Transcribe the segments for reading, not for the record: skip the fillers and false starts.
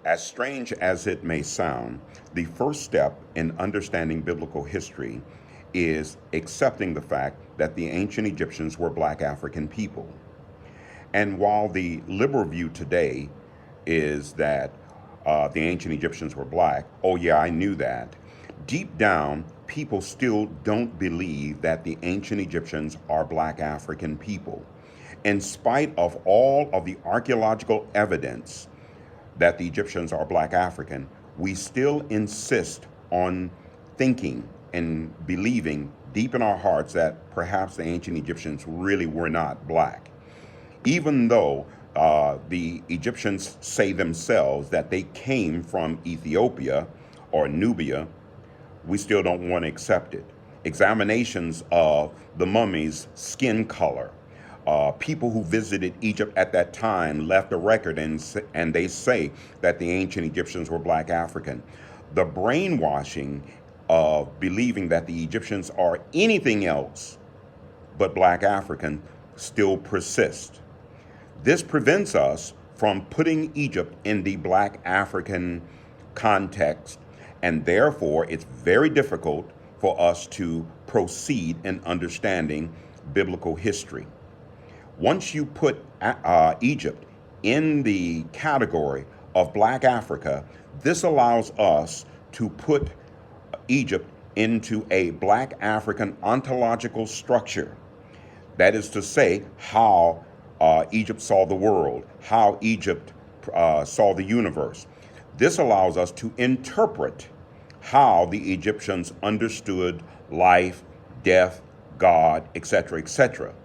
As strange as it may sound, the first step in understanding biblical history is accepting the fact that the ancient Egyptians were black African people. And while the liberal view today is that the ancient Egyptians were black, oh, yeah, I knew that. Deep down, people still don't believe that the ancient Egyptians are black African people. In spite of all of the archaeological evidence that the Egyptians are black African, we still insist on thinking and believing deep in our hearts that perhaps the ancient Egyptians really were not black. Even though the Egyptians say themselves that they came from Ethiopia or Nubia, we still don't want to accept it. Examinations of the mummy's skin color. People who visited Egypt at that time left a record and they say that the ancient Egyptians were black African. The brainwashing of believing that the Egyptians are anything else but black African still persists. This prevents us from putting Egypt in the black African context, and therefore it's very difficult for us to proceed in understanding biblical history. Once you put Egypt in the category of black Africa, this allows us to put Egypt into a black African ontological structure. That is to say, how Egypt saw the world, how Egypt saw the universe. This allows us to interpret how the Egyptians understood life, death, God, etc., etc.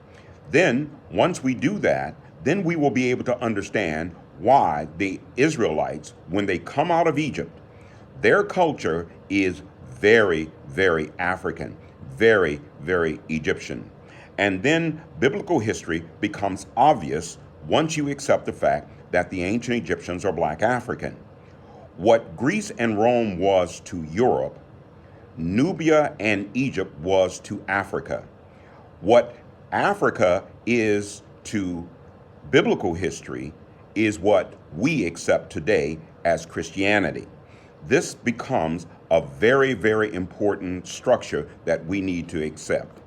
Then, once we do that, then we will be able to understand why the Israelites, when they come out of Egypt, their culture is very, very African, very, very Egyptian. And then biblical history becomes obvious once you accept the fact that the ancient Egyptians are black African. What Greece and Rome was to Europe, Nubia and Egypt was to Africa. What Africa is to biblical history is what we accept today as Christianity. This becomes a very, very important structure that we need to accept.